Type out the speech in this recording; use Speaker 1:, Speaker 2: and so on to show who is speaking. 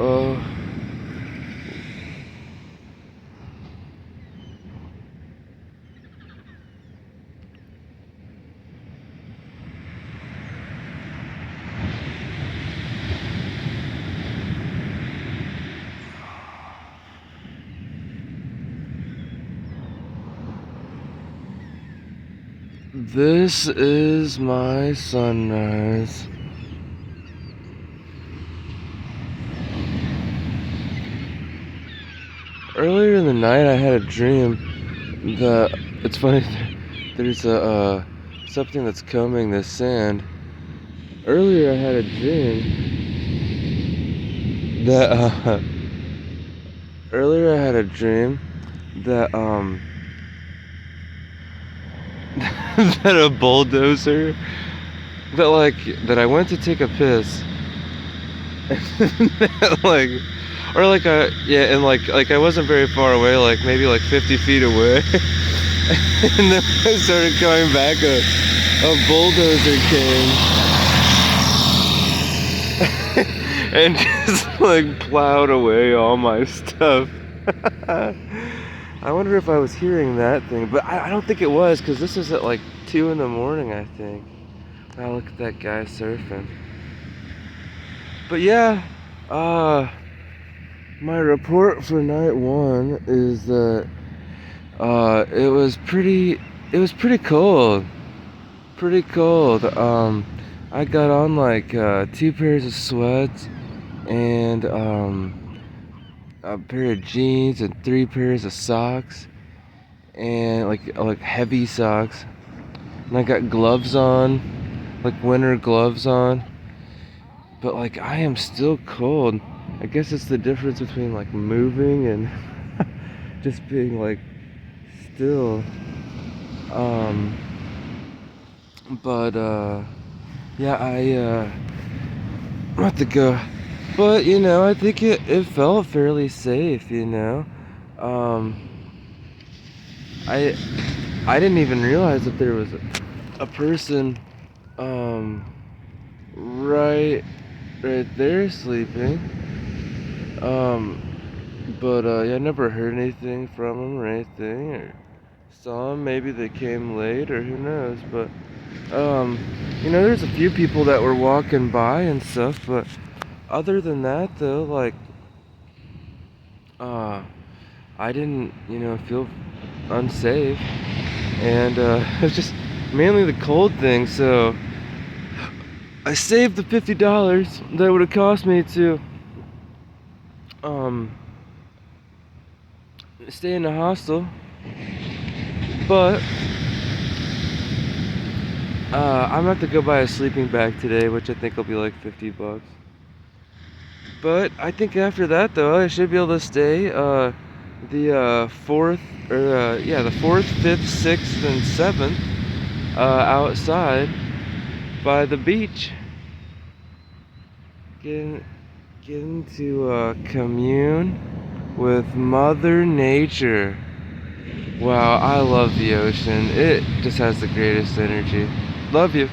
Speaker 1: Oh, this is my sunrise. Earlier in the night, I had a dream that it's funny. There's a something that's combing the sand. Earlier, I had a dream that earlier I had a dream that that a bulldozer that I went to take a piss. like or like yeah, and like I wasn't very far away, like maybe like 50 feet away. And then I started coming back, a bulldozer came and just like plowed away all my stuff. I wonder if I was hearing that thing, but I don't think it was, because this is at like 2 in the morning, I think. Wow, look at that guy surfing. But yeah, my report for night 1 is that it was pretty cold. Pretty cold. I got on like 2 pairs of sweats and a pair of jeans and 3 pairs of socks, and like heavy socks. And I got gloves on, like winter gloves on. But like I am still cold. I guess it's the difference between like moving and just being like still. Um, but yeah, I'm about to go. But you know, I think it felt fairly safe. You know, um, I I didn't even realize that there was a person um right there sleeping. Um, but yeah, I never heard anything from them or anything, or saw them. Maybe they came late, or who knows. But you know, there's a few people that were walking by and stuff. But other than that, though, like uh, I didn't, you know, feel unsafe, and it's just mainly the cold thing. So I saved the $50 that would have cost me to um stay in the hostel, but I'm gonna have to go buy a sleeping bag today, which I think will be like $50. But I think after that, though, I should be able to stay the fourth, or yeah, the fourth, fifth, sixth, and seventh outside by the beach, getting to commune with Mother Nature. Wow, I love the ocean. It just has the greatest energy. Love you.